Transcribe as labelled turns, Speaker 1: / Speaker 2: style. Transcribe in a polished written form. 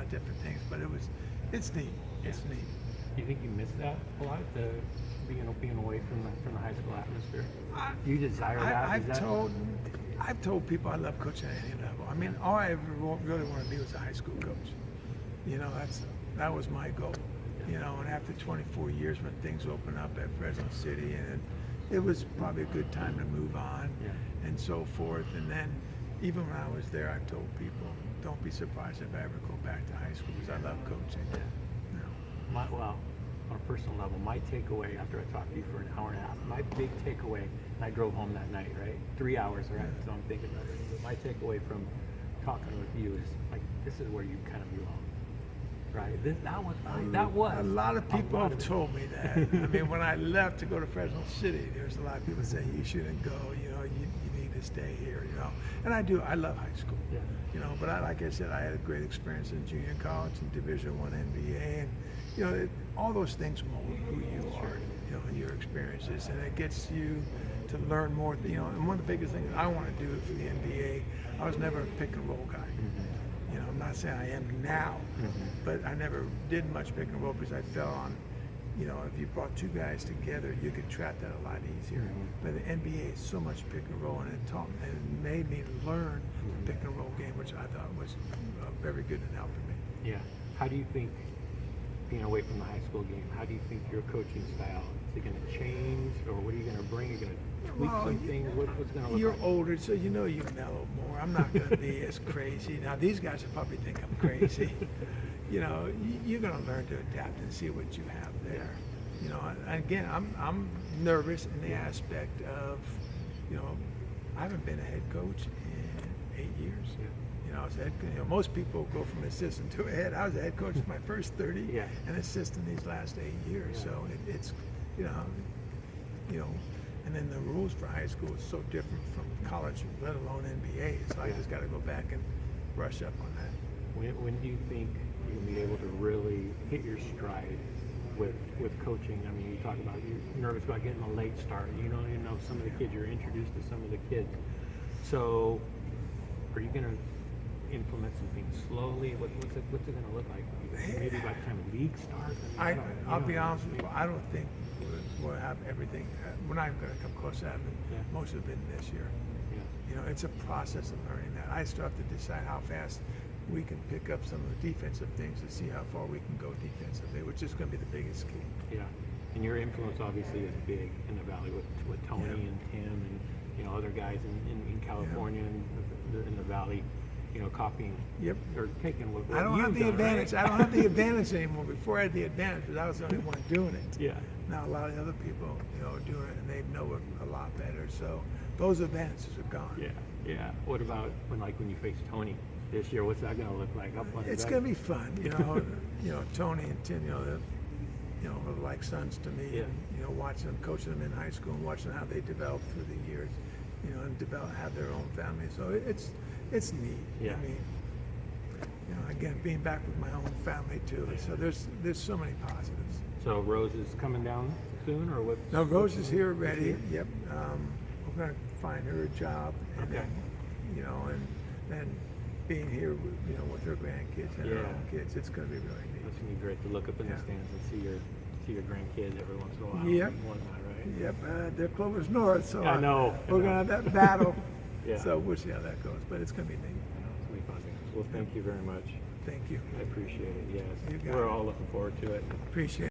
Speaker 1: of different things, but it's neat. It's neat.
Speaker 2: Do you think you miss that a lot, the being away from the high school atmosphere? Do you desire that?
Speaker 1: I've told people I love coaching at any level. I mean, all I ever really wanted to be was a high school coach. You know, that was my goal. You know, and after 24 years, when things opened up at Fresno City, and it was probably a good time to move on, and so forth. And then, even when I was there, I told people, don't be surprised if I ever go back to high school, because I love coaching. You know.
Speaker 2: Well, on a personal level, my takeaway after I talked to you for an hour and a half, my big takeaway, and I drove home that night, right? 3 hours, right? So I'm thinking about it. But my takeaway from talking with you is like, this is where you kind of belong, right? That was.
Speaker 1: A lot of people have told me that. I mean, when I left to go to Fresno City, there's a lot of people saying you shouldn't go. You know, you need to stay here. You know, and I do. I love high school.
Speaker 2: Yeah.
Speaker 1: You know, but like I said, I had a great experience in junior college and Division I NBA, and you know, all those things mold who you are, you know, and your experiences, and it gets you to learn more. You know, and one of the biggest things I want to do for the NBA, I was never a pick and roll guy. You know, I'm not saying I am now, but I never did much pick and roll because I fell on, you know, if you brought two guys together, you could trap that a lot easier. But the NBA is so much pick and roll, and it made me learn the pick and roll game, which I thought was very good and helping me.
Speaker 2: Yeah. How do you think, being away from the high school game, how do you think your coaching style, is it going to change, or what are you going to bring? Are you going to tweak some things? What's going to look
Speaker 1: You're
Speaker 2: like?
Speaker 1: older, so you know you mellow more. I'm not going to be as crazy. Now, these guys will probably think I'm crazy. You know, you're going to learn to adapt and see what you have there. You know, again, I'm nervous in the aspect of, you know, I haven't been a head coach in 8 years. You know, I was most people go from assistant to a head. I was a head coach in my first 30 and assistant these last 8 years. So it's, you know, and then the rules for high school is so different from college, let alone NBA. So I just got to go back and brush up on that.
Speaker 2: When do you think you'll be able to really hit your stride with coaching? I mean, you talk about you're nervous about getting a late start. You don't even know some of the kids. You're introduced to some of the kids. So are you going to implement some things slowly? What's it going to look like? Maybe by the time the league starts?
Speaker 1: I'll be honest with you. I don't think we'll have everything. We're not going to come close to having most of it this year. You know, it's a process of learning that. I still have to decide how fast we can pick up some of the defensive things to see how far we can go defensively, which is going to be the biggest key.
Speaker 2: Yeah, and your influence obviously is big in the Valley with Tony and Tim and, you know, other guys in California and in the Valley, you know, copying or taking what
Speaker 1: I don't have the advantage.
Speaker 2: Right?
Speaker 1: I don't have the advantage anymore. Before I had the advantage because I was the only one doing it.
Speaker 2: Yeah.
Speaker 1: Now a lot of other people, you know, are doing it and they know it a lot better. So those advantages are gone.
Speaker 2: Yeah, yeah. What about when you face Tony this year? What's that going to look like? How fun
Speaker 1: It's
Speaker 2: is that?
Speaker 1: going to be fun. You know, you know, Tony and Tim, you know, are like sons to me.
Speaker 2: Yeah.
Speaker 1: And, you know, watching them, coaching them in high school, and watching how they develop through the years. You know, and have their own family. So it's neat.
Speaker 2: Yeah.
Speaker 1: I mean, you know, again, being back with my own family too. So there's so many positives.
Speaker 2: So Rose is coming down soon, or what?
Speaker 1: No, Rose is here already. Yep. We're going to find her a job, and then, you know, and then being here, with her grandkids and her own kids, it's going to be really neat.
Speaker 2: It's going to be great to look up in the stands and see your grandkids every once in a while.
Speaker 1: Yep.
Speaker 2: And whatnot, right?
Speaker 1: Yep. They're Clovis North, so
Speaker 2: I know.
Speaker 1: we're going to have that battle.
Speaker 2: Yeah.
Speaker 1: So we'll see how that goes, but it's going to be neat.
Speaker 2: It's going to be fun. Well, thank you very much.
Speaker 1: Thank you.
Speaker 2: I appreciate it. Yes.
Speaker 1: You got
Speaker 2: We're
Speaker 1: it.
Speaker 2: all looking forward to it.
Speaker 1: Appreciate it.